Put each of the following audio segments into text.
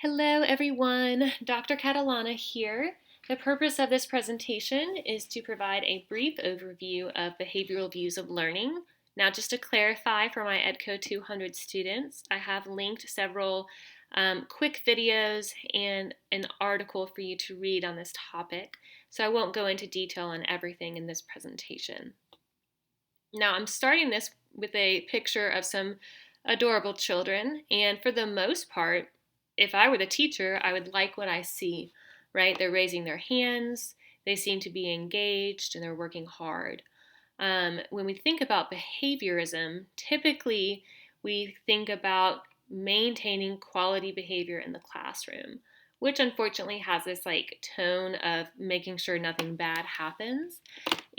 Hello everyone, Dr. Catalana here. The purpose of this presentation is to provide a brief overview of behavioral views of learning. Now just to clarify for my EDCO 200 students, I have linked several quick videos and an article for you to read on this topic, so I won't go into detail on everything in this presentation. Now I'm starting this with a picture of some adorable children, and for the most part, if I were the teacher, I would like what I see, right? They're raising their hands, they seem to be engaged, and they're working hard. When we think about behaviorism, typically we think about maintaining quality behavior in the classroom, which unfortunately has this tone of making sure nothing bad happens.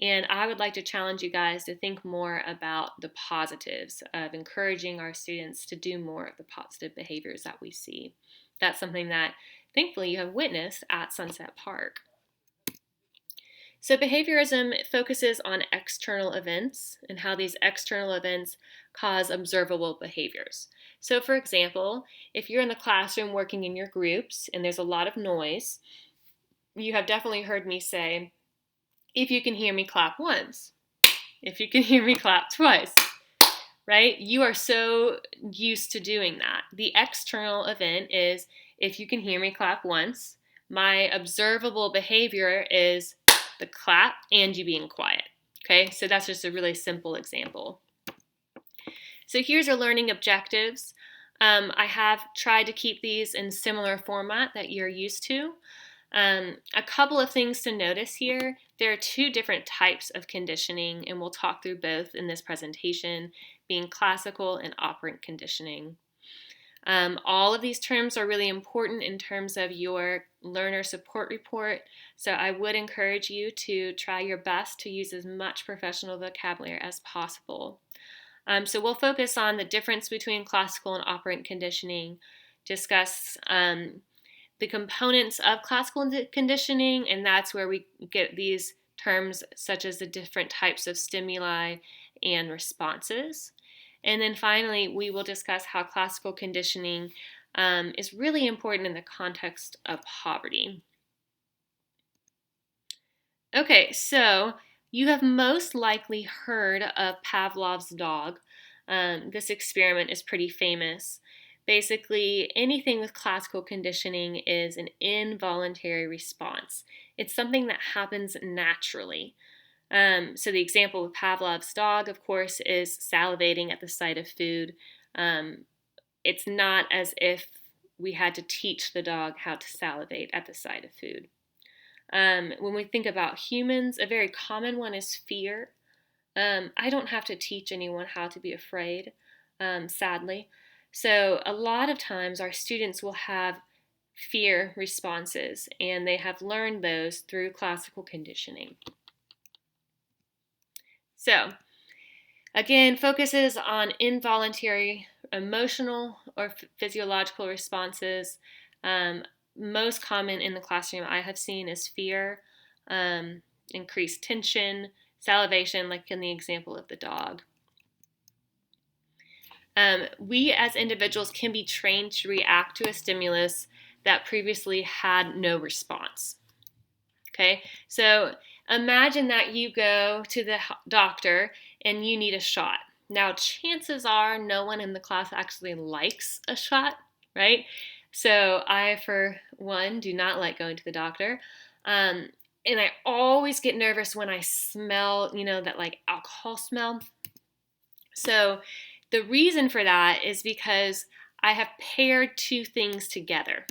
And I would like to challenge you guys to think more about the positives of encouraging our students to do more of the positive behaviors that we see. That's something that thankfully you have witnessed at Sunset Park. So behaviorism focuses on external events and how these external events cause observable behaviors. So for example, if you're in the classroom working in your groups and there's a lot of noise, you have definitely heard me say, if you can hear me, clap once. If you can hear me, clap twice, right? You are so used to doing that. The external event is, if you can hear me, clap once. My observable behavior is the clap and you being quiet, okay? So that's just a really simple example. So here's our learning objectives. I have tried to keep these in similar format that you're used to. A couple of things to notice here. There are two different types of conditioning, and we'll talk through both in this presentation, being classical and operant conditioning. All of these terms are really important in terms of your learner support report, so I would encourage you to try your best to use as much professional vocabulary as possible. So we'll focus on the difference between classical and operant conditioning, discuss the components of classical conditioning, and that's where we get these terms such as the different types of stimuli and responses. And then finally, we will discuss how classical conditioning is really important in the context of poverty. Okay, so you have most likely heard of Pavlov's dog. This experiment is pretty famous. Basically, anything with classical conditioning is an involuntary response. It's something that happens naturally. So the example of Pavlov's dog, of course, is salivating at the sight of food. It's not as if we had to teach the dog how to salivate at the sight of food. When we think about humans, a very common one is fear. I don't have to teach anyone how to be afraid, sadly. So a lot of times our students will have fear responses, and they have learned those through classical conditioning. So again, focuses on involuntary emotional or physiological responses. Most common in the classroom I have seen is fear, increased tension, salivation, like in the example of the dog. We as individuals can be trained to react to a stimulus that previously had no response. Okay, so imagine that you go to the doctor and you need a shot. Now, chances are no one in the class actually likes a shot, right? So I, for one, do not like going to the doctor. And I always get nervous when I smell, that alcohol smell. So the reason for that is because I have paired two things together.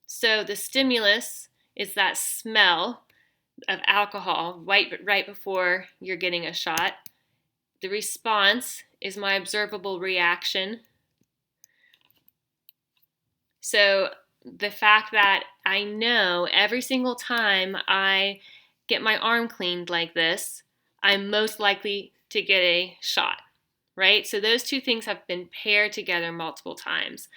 So the stimulus is that smell of alcohol right before you're getting a shot. The response is my observable reaction. So the fact that I know every single time I get my arm cleaned like this, I'm most likely to get a shot, right? So those two things have been paired together multiple times.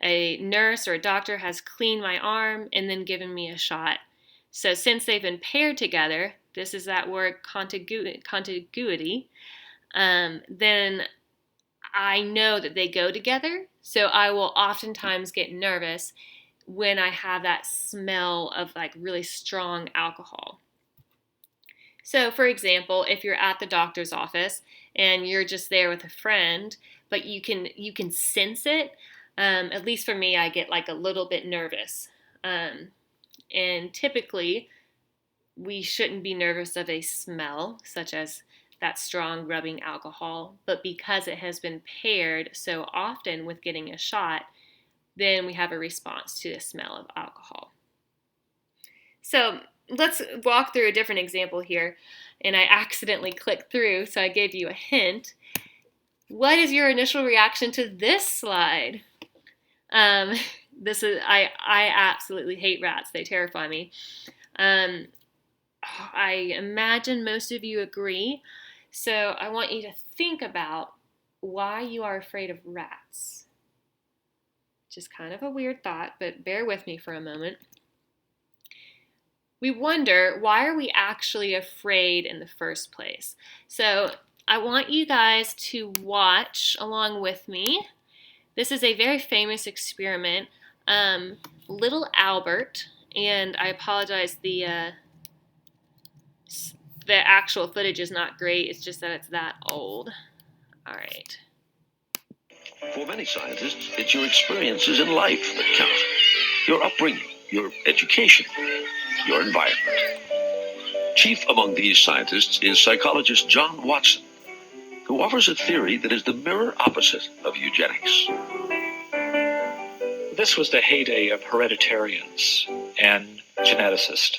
A nurse or a doctor has cleaned my arm and then given me a shot. So since they've been paired together, this is that word contiguity, then I know that they go together, so I will oftentimes get nervous when I have that smell of like really strong alcohol. So, for example, if you're at the doctor's office and you're just there with a friend, but you can sense it. At least for me, I get like a little bit nervous. And typically, we shouldn't be nervous of a smell, such as that strong rubbing alcohol, but because it has been paired so often with getting a shot, then we have a response to the smell of alcohol. So let's walk through a different example here. And I accidentally clicked through, so I gave you a hint. What is your initial reaction to this slide? This is I absolutely hate rats. They terrify me. I imagine most of you agree. So I want you to think about why you are afraid of rats. Just kind of a weird thought, but bear with me for a moment. We wonder, why are we actually afraid in the first place? So I want you guys to watch along with me. This is a very famous experiment. Little Albert, and I apologize, the actual footage is not great. It's just that it's that old. All right. For many scientists, it's your experiences in life that count. Your upbringing, your education, your environment. Chief among these scientists is psychologist John Watson, who offers a theory that is the mirror opposite of eugenics. This was the heyday of hereditarians and geneticists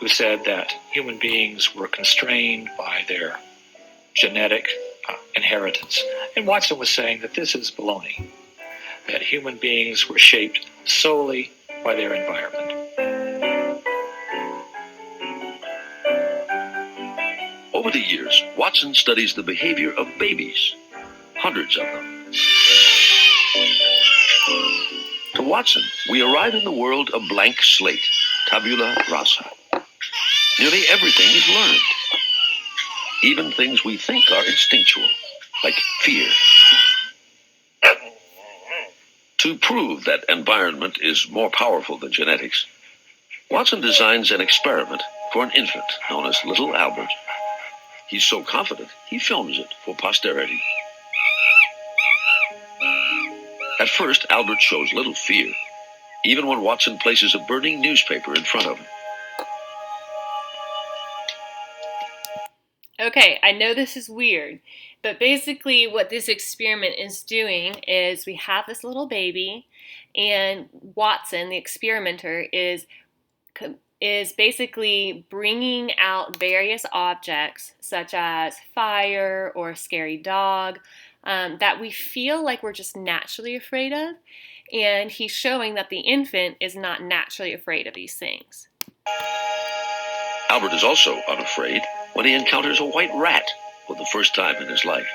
who said that human beings were constrained by their genetic inheritance. And Watson was saying that this is baloney, that human beings were shaped solely by their environment. Over the years, Watson studies the behavior of babies, hundreds of them. To Watson, we arrive in the world a blank slate, tabula rasa. Nearly everything is learned, even things we think are instinctual, like fear. To prove that environment is more powerful than genetics, Watson designs an experiment for an infant known as Little Albert. He's so confident, he films it for posterity. At first, Albert shows little fear, even when Watson places a burning newspaper in front of him. Okay, I know this is weird, but basically what this experiment is doing is we have this little baby, and Watson, the experimenter, is basically bringing out various objects such as fire or a scary dog that we feel like we're just naturally afraid of, and he's showing that the infant is not naturally afraid of these things. Albert is also unafraid when he encounters a white rat for the first time in his life.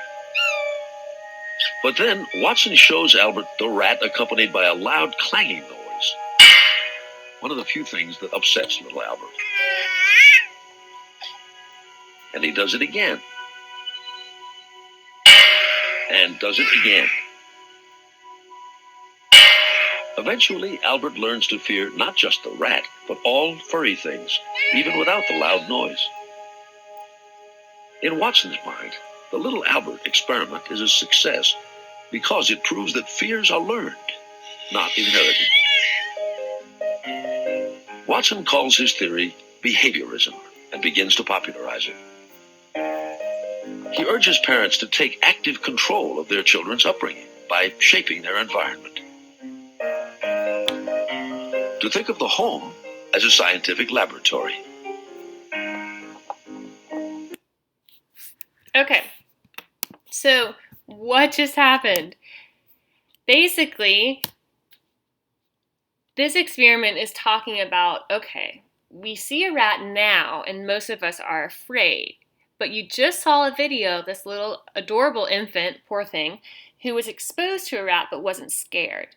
But then Watson shows Albert the rat accompanied by a loud clanging noise, one of the few things that upsets little Albert. And he does it again. And does it again. Eventually, Albert learns to fear not just the rat, but all furry things, even without the loud noise. In Watson's mind, the Little Albert experiment is a success because it proves that fears are learned, not inherited. Watson calls his theory behaviorism and begins to popularize it. He urges parents to take active control of their children's upbringing by shaping their environment. To think of the home as a scientific laboratory. Okay, so what just happened? Basically, this experiment is talking about, okay, we see a rat now and most of us are afraid, but you just saw a video of this little adorable infant, poor thing, who was exposed to a rat but wasn't scared.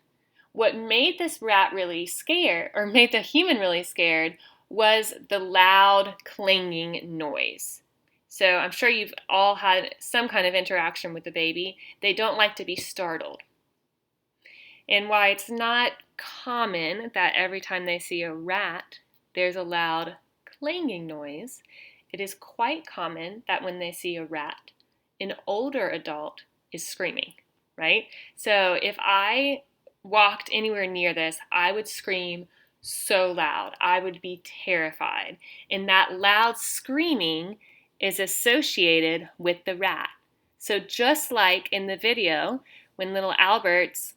What made this rat really scared, or made the human really scared, was the loud clanging noise. So I'm sure you've all had some kind of interaction with the baby. They don't like to be startled. And why it's not common that every time they see a rat, there's a loud clanging noise, it is quite common that when they see a rat, an older adult is screaming, right? So if I walked anywhere near this, I would scream so loud. I would be terrified. And that loud screaming is associated with the rat. So just like in the video, when little Albert's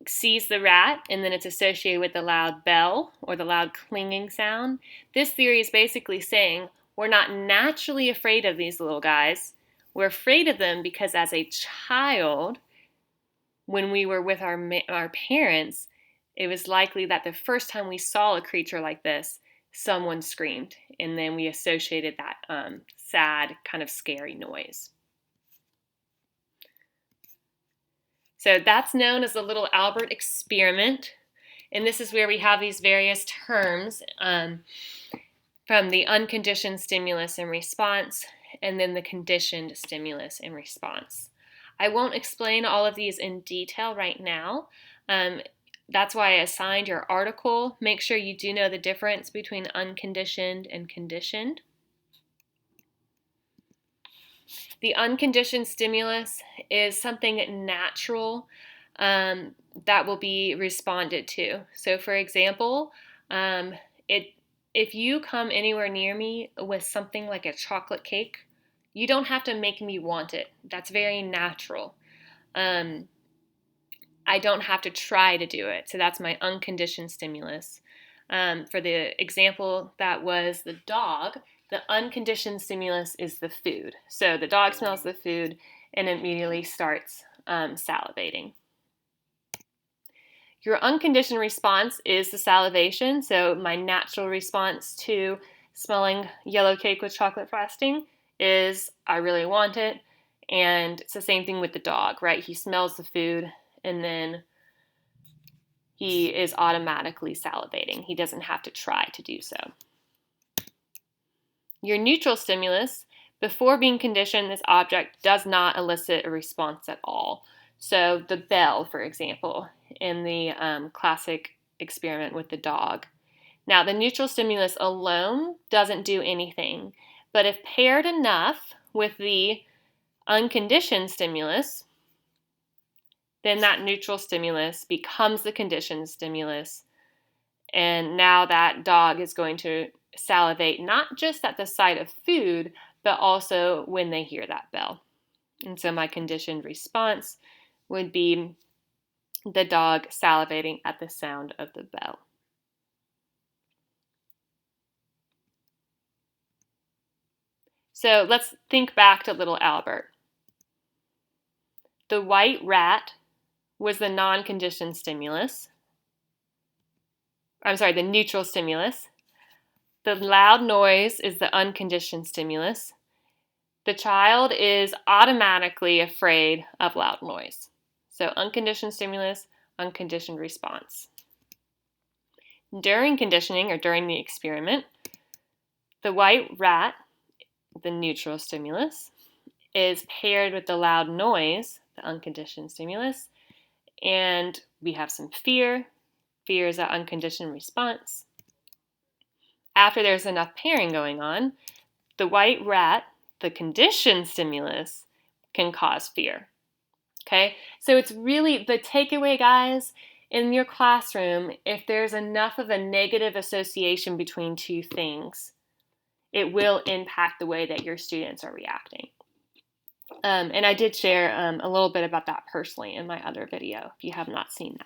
sees the rat and then it's associated with the loud bell or the loud clinging sound, this theory is basically saying we're not naturally afraid of these little guys. We're afraid of them because as a child, when we were with our parents, it was likely that the first time we saw a creature like this, someone screamed, and then we associated that sad, kind of scary noise. So that's known as the little Albert experiment. And this is where we have these various terms from the unconditioned stimulus and response, and then the conditioned stimulus and response. I won't explain all of these in detail right now. That's why I assigned your article. Make sure you do know the difference between unconditioned and conditioned. The unconditioned stimulus is something natural that will be responded to. So for example, if you come anywhere near me with something like a chocolate cake, you don't have to make me want it. That's very natural. I don't have to try to do it. So that's my unconditioned stimulus. For the example that was the dog, the unconditioned stimulus is the food. So the dog smells the food and immediately starts salivating. Your unconditioned response is the salivation. So my natural response to smelling yellow cake with chocolate frosting is I really want it. And it's the same thing with the dog, right? He smells the food and then he is automatically salivating. He doesn't have to try to do so. Your neutral stimulus, before being conditioned, this object does not elicit a response at all. So the bell, for example, in the classic experiment with the dog. Now, the neutral stimulus alone doesn't do anything, but if paired enough with the unconditioned stimulus, then that neutral stimulus becomes the conditioned stimulus. And now that dog is going to salivate not just at the sight of food, but also when they hear that bell. And so my conditioned response would be the dog salivating at the sound of the bell. So let's think back to little Albert. The white rat was the non-conditioned stimulus. The neutral stimulus. The loud noise is the unconditioned stimulus. The child is automatically afraid of loud noise. So unconditioned stimulus, unconditioned response. During conditioning or during the experiment, the white rat, the neutral stimulus, is paired with the loud noise, the unconditioned stimulus, and we have some fear. Fear is that unconditioned response. After there's enough pairing going on, the white rat, the conditioned stimulus, can cause fear. Okay, so it's really the takeaway, guys, in your classroom, if there's enough of a negative association between two things, it will impact the way that your students are reacting. And I did share a little bit about that personally in my other video, if you have not seen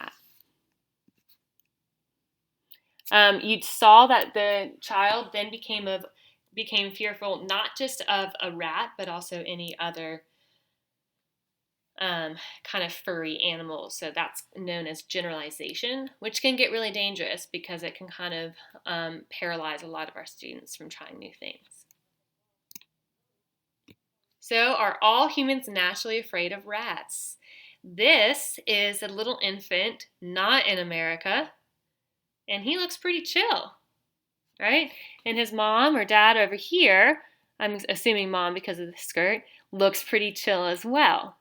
that. You saw that the child then became fearful not just of a rat, but also any other kind of furry animals. So that's known as generalization, which can get really dangerous because it can kind of paralyze a lot of our students from trying new things. So are all humans naturally afraid of rats? This is a little infant, not in America, and he looks pretty chill, right? And his mom or dad over here I'm assuming mom because of the skirt, looks pretty chill as well.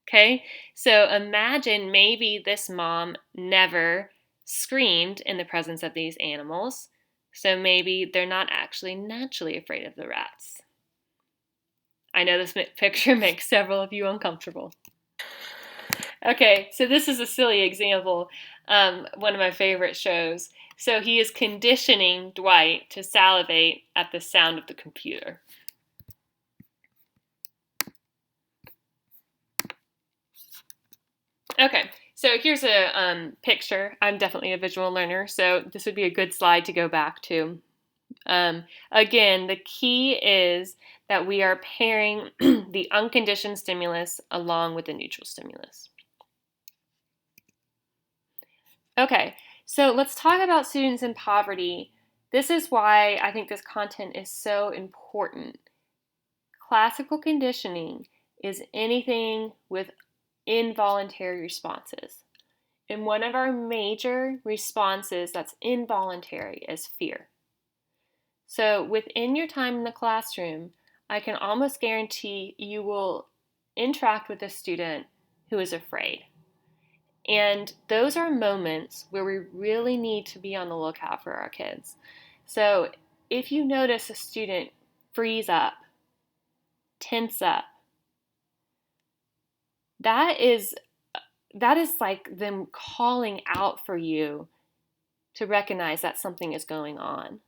Okay, so imagine maybe this mom never screamed in the presence of these animals, so maybe they're not actually naturally afraid of the rats. I know this picture makes several of you uncomfortable. Okay, so this is a silly example, one of my favorite shows. So he is conditioning Dwight to salivate at the sound of the computer. Okay, so here's a picture. I'm definitely a visual learner, so this would be a good slide to go back to. Again, the key is that we are pairing the unconditioned stimulus along with the neutral stimulus. Okay, so let's talk about students in poverty. This is why I think this content is so important. Classical conditioning is anything with involuntary responses. And one of our major responses that's involuntary is fear. So within your time in the classroom, I can almost guarantee you will interact with a student who is afraid. And those are moments where we really need to be on the lookout for our kids. So if you notice a student freeze up, tense up, that is like them calling out for you to recognize that something is going on.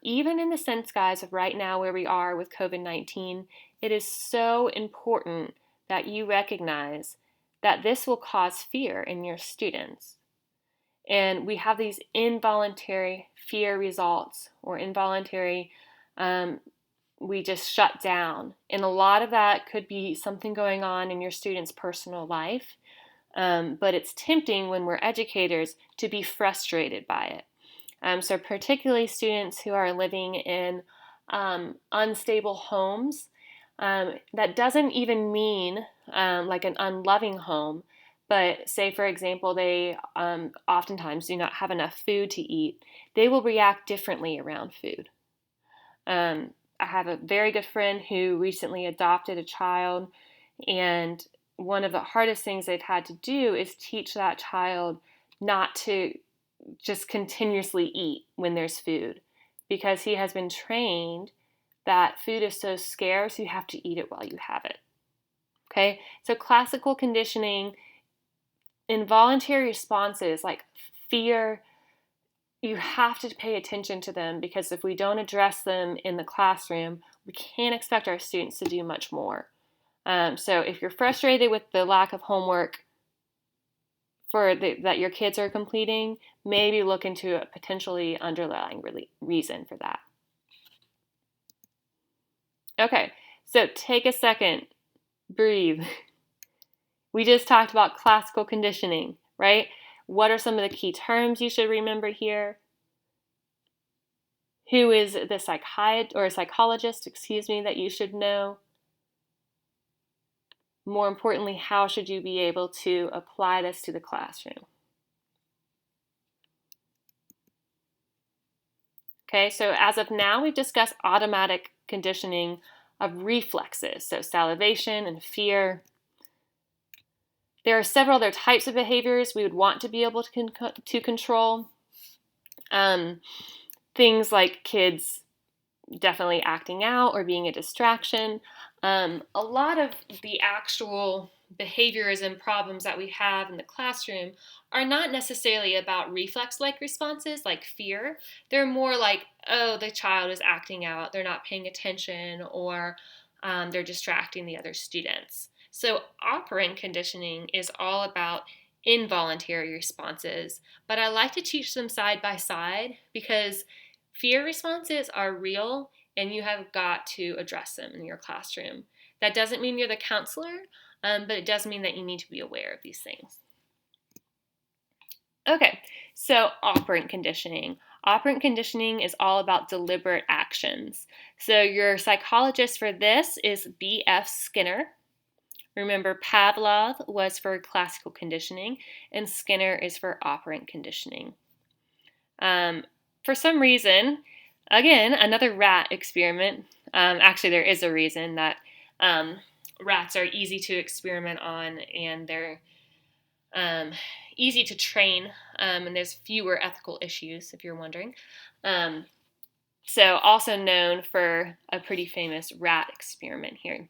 Even in the sense, guys, of right now where we are with COVID-19, it is so important that you recognize that this will cause fear in your students. And we have these involuntary fear results or involuntary, we just shut down. And a lot of that could be something going on in your student's personal life. But it's tempting when we're educators to be frustrated by it. So particularly students who are living in unstable homes, that doesn't even mean like an unloving home, but say, for example, they oftentimes do not have enough food to eat. They will react differently around food. I have a very good friend who recently adopted a child, and one of the hardest things they've had to do is teach that child not to just continuously eat when there's food, because he has been trained that food is so scarce you have to eat it while you have it. Okay, so classical conditioning, involuntary responses like fear, you have to pay attention to them, because if we don't address them in the classroom, we can't expect our students to do much more. So if you're frustrated with the lack of homework that your kids are completing, maybe look into a potentially underlying reason for that. Okay, so take a second, breathe. We just talked about classical conditioning, right? What are some of the key terms you should remember here? Who is the psychologist, that you should know? More importantly, how should you be able to apply this to the classroom? Okay, so as of now, we've discussed automatic conditioning of reflexes, so salivation and fear. There are several other types of behaviors we would want to be able to control. Things like kids definitely acting out or being a distraction. A lot of the actual behaviors and problems that we have in the classroom are not necessarily about reflex-like responses like fear. They're more like, oh, the child is acting out, they're not paying attention, or they're distracting the other students. So operant conditioning is all about involuntary responses, but I like to teach them side by side because fear responses are real and you have got to address them in your classroom. That doesn't mean you're the counselor, but it does mean that you need to be aware of these things. Okay, so operant conditioning. Operant conditioning is all about deliberate actions. So your psychologist for this is B.F. Skinner. Remember, Pavlov was for classical conditioning, and Skinner is for operant conditioning. For some reason, again, another rat experiment. Actually, there is a reason that rats are easy to experiment on, and they're easy to train, and there's fewer ethical issues, if you're wondering. So also known for a pretty famous rat experiment here.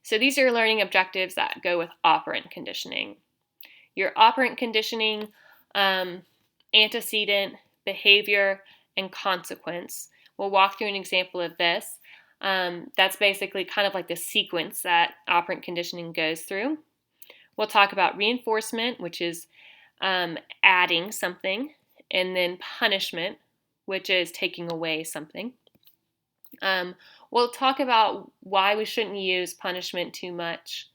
So these are learning objectives that go with operant conditioning. Your operant conditioning, antecedent, behavior, and consequence. We'll walk through an example of this. That's basically kind of like the sequence that operant conditioning goes through. We'll talk about reinforcement, which is adding something, and then punishment, which is taking away something. We'll talk about why we shouldn't use punishment too much.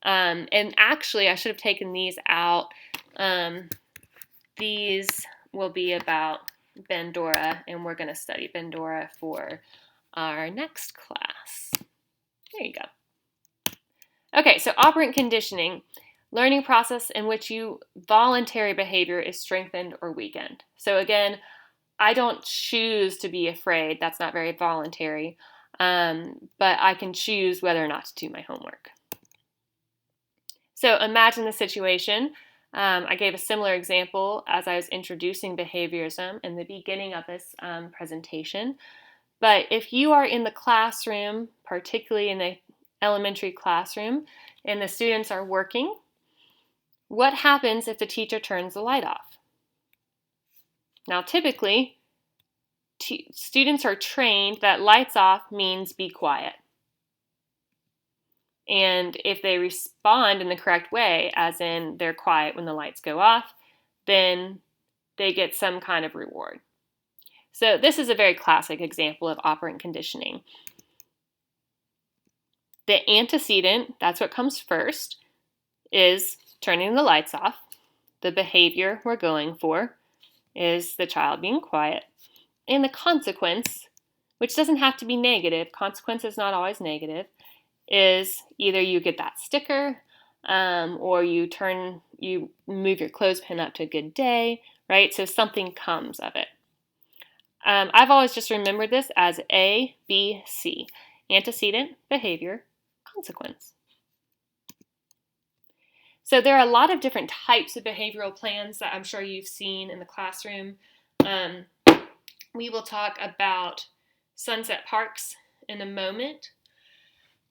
And actually, I should have taken these out. These will be about Bandura, and we're going to study Bandura for our next class. There you go. Okay, so operant conditioning, learning process in which voluntary behavior is strengthened or weakened. So again, I don't choose to be afraid. That's not very voluntary. But I can choose whether or not to do my homework. So imagine the situation. I gave a similar example as I was introducing behaviorism in the beginning of this presentation. But if you are in the classroom, particularly in the elementary classroom, and the students are working, what happens if the teacher turns the light off? Now, typically, students are trained that lights off means be quiet. And if they respond in the correct way, as in they're quiet when the lights go off, then they get some kind of reward. So this is a very classic example of operant conditioning. The antecedent, that's what comes first, is turning the lights off. The behavior we're going for is the child being quiet. And the consequence, which doesn't have to be negative, consequence is not always negative, is either you get that sticker or you move your clothespin up to a good day, right? So something comes of it. I've always just remembered this as A, B, C. Antecedent, behavior, consequence. So there are a lot of different types of behavioral plans that I'm sure you've seen in the classroom. We will talk about Sunset Parks in a moment.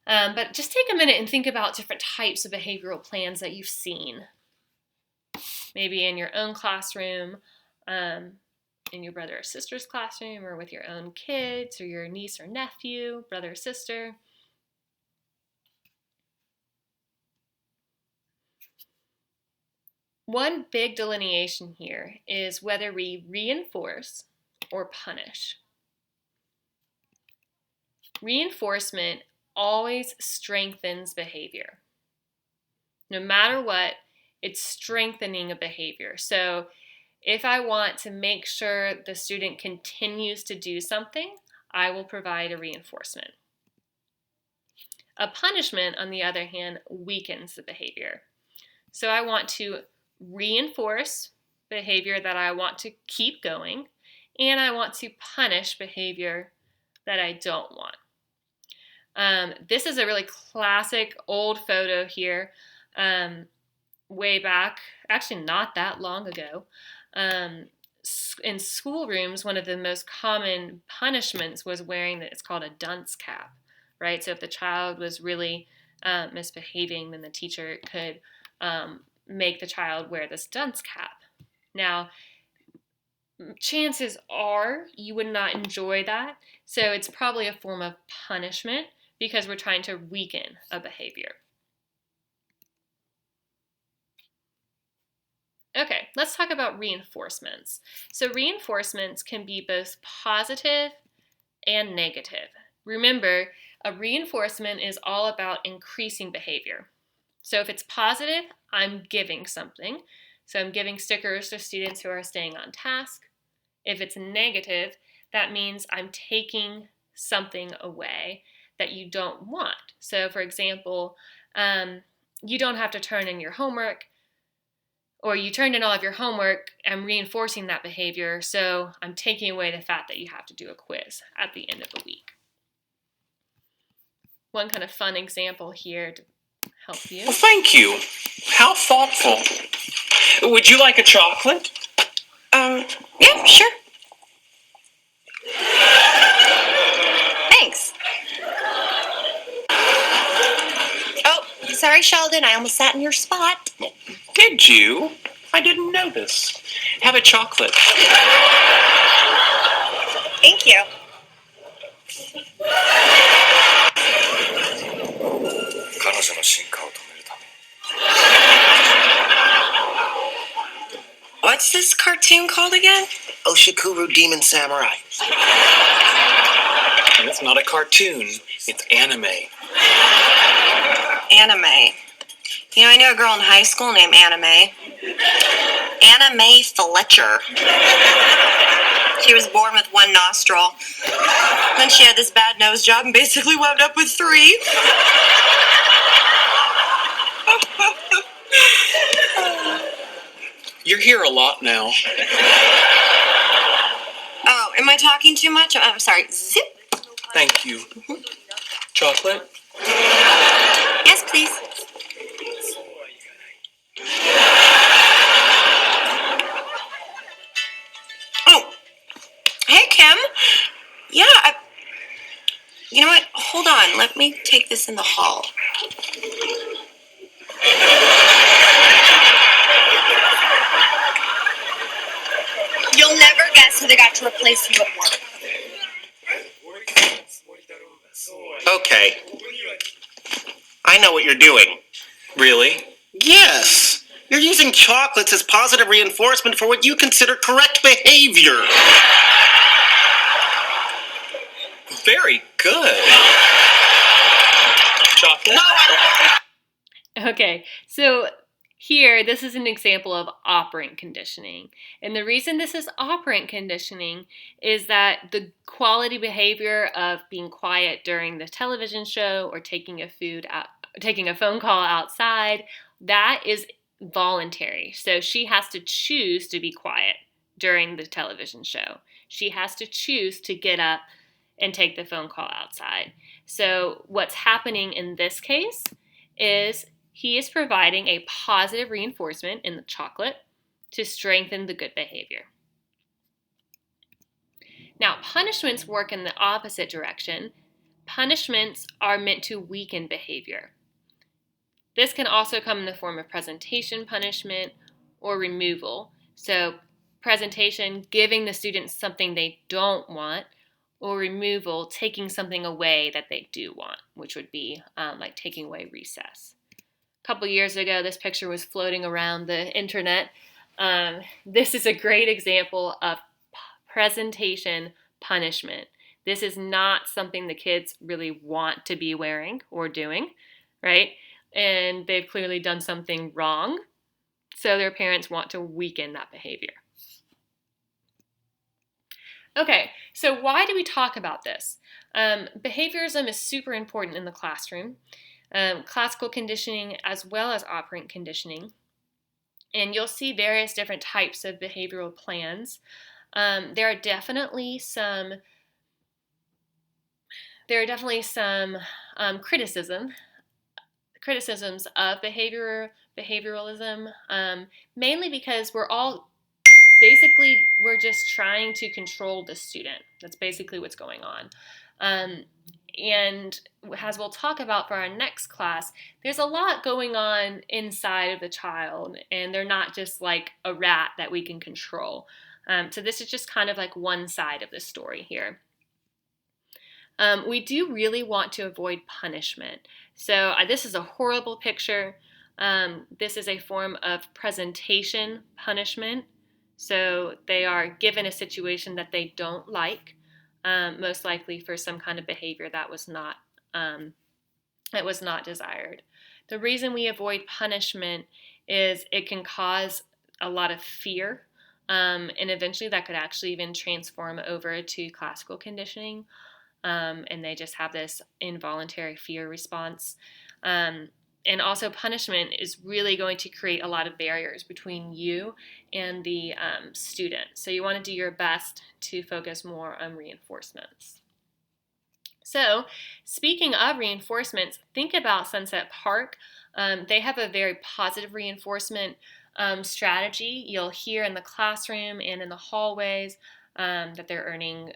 But just take a minute and think about different types of behavioral plans that you've seen. Maybe in your own classroom, in your brother or sister's classroom, or with your own kids, or your niece or nephew, brother or sister. One big delineation here is whether we reinforce or punish. Reinforcement always strengthens behavior. No matter what, it's strengthening a behavior. So if I want to make sure the student continues to do something, I will provide a reinforcement. A punishment, on the other hand, weakens the behavior. So I want to reinforce behavior that I want to keep going, and I want to punish behavior that I don't want. This is a really classic old photo here, way back, actually not that long ago. In schoolrooms, one of the most common punishments was wearing it's called a dunce cap, right? So if the child was really misbehaving, then the teacher could make the child wear this dunce cap. Now, chances are you would not enjoy that, so it's probably a form of punishment because we're trying to weaken a behavior. Okay, let's talk about reinforcements. So reinforcements can be both positive and negative. Remember, a reinforcement is all about increasing behavior. So if it's positive, I'm giving something. So I'm giving stickers to students who are staying on task. If it's negative, that means I'm taking something away that you don't want. So for example, you don't have to turn in your homework, or you turned in all of your homework. I'm reinforcing that behavior, so I'm taking away the fact that you have to do a quiz at the end of the week. one kind of fun example here to help you. Well, thank you. How thoughtful. Would you like a chocolate? Yeah, sure. Thanks. Oh, sorry, Sheldon. I almost sat in your spot. Did you? I didn't notice. Have a chocolate. Thank you. What's this cartoon called again? Oshikuru Demon Samurai. And it's not a cartoon, it's anime. Anime. You know, I knew a girl in high school named Anime. Anime Fletcher. She was born with one nostril. Then she had this bad nose job and basically wound up with 3. You're here a lot now. Oh, am I talking too much? I'm sorry. Zip. Thank you. Chocolate? Yes, please. Oh, hey, Kim. Yeah, you know what? Hold on. Let me take this in the hall. You'll never guess who they got to replace you at work. Okay. I know what you're doing. Really? Yes. You're using chocolates as positive reinforcement for what you consider correct behavior. Very good. Chocolate? No, I Okay, so here, this is an example of operant conditioning. And the reason this is operant conditioning is that the quality behavior of being quiet during the television show or taking a phone call outside, that is voluntary. So she has to choose to be quiet during the television show. She has to choose to get up and take the phone call outside. So what's happening in this case is he is providing a positive reinforcement in the chocolate to strengthen the good behavior. Now, punishments work in the opposite direction. Punishments are meant to weaken behavior. This can also come in the form of presentation punishment or removal. So, presentation, giving the students something they don't want, or removal, taking something away that they do want, which would be like taking away recess. A couple years ago, this picture was floating around the internet. This is a great example of presentation punishment. This is not something the kids really want to be wearing or doing, right? And they've clearly done something wrong, so their parents want to weaken that behavior. Okay, so why do we talk about this? Behaviorism is super important in the classroom. Classical conditioning as well as operant conditioning. And you'll see various different types of behavioral plans. There are definitely some criticisms of behavioralism, mainly because we're just trying to control the student. That's basically what's going on. And as we'll talk about for our next class, there's a lot going on inside of the child, and they're not just like a rat that we can control. So this is just kind of like one side of the story here. We do really want to avoid punishment. So this is a horrible picture. This is a form of presentation punishment. So they are given a situation that they don't like, most likely for some kind of behavior that was not desired. The reason we avoid punishment is it can cause a lot of fear, and eventually that could actually even transform over to classical conditioning, and they just have this involuntary fear response. And also punishment is really going to create a lot of barriers between you and the student. So you want to do your best to focus more on reinforcements. So, speaking of reinforcements, think about Sunset Park. They have a very positive reinforcement strategy. You'll hear in the classroom and in the hallways that they're earning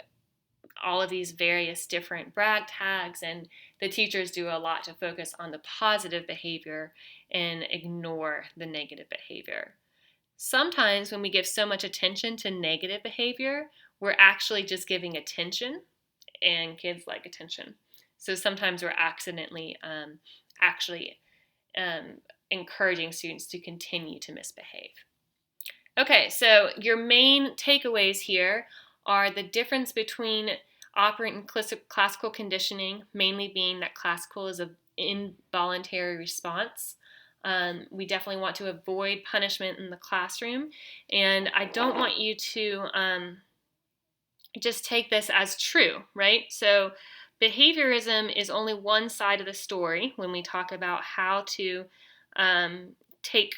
all of these various different brag tags, and the teachers do a lot to focus on the positive behavior and ignore the negative behavior. Sometimes when we give so much attention to negative behavior, we're actually just giving attention, and kids like attention. So sometimes we're accidentally actually encouraging students to continue to misbehave. Okay, so your main takeaways here are the difference between operant and classical conditioning, mainly being that classical is an involuntary response. We definitely want to avoid punishment in the classroom, and I don't want you to just take this as true, right? So behaviorism is only one side of the story when we talk about how to take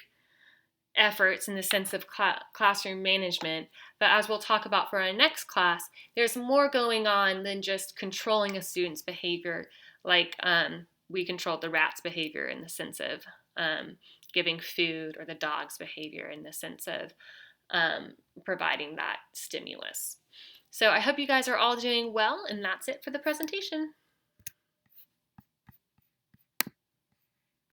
efforts in the sense of classroom management. But as we'll talk about for our next class, there's more going on than just controlling a student's behavior, like we controlled the rat's behavior in the sense of giving food, or the dog's behavior in the sense of providing that stimulus. So I hope you guys are all doing well, and that's it for the presentation.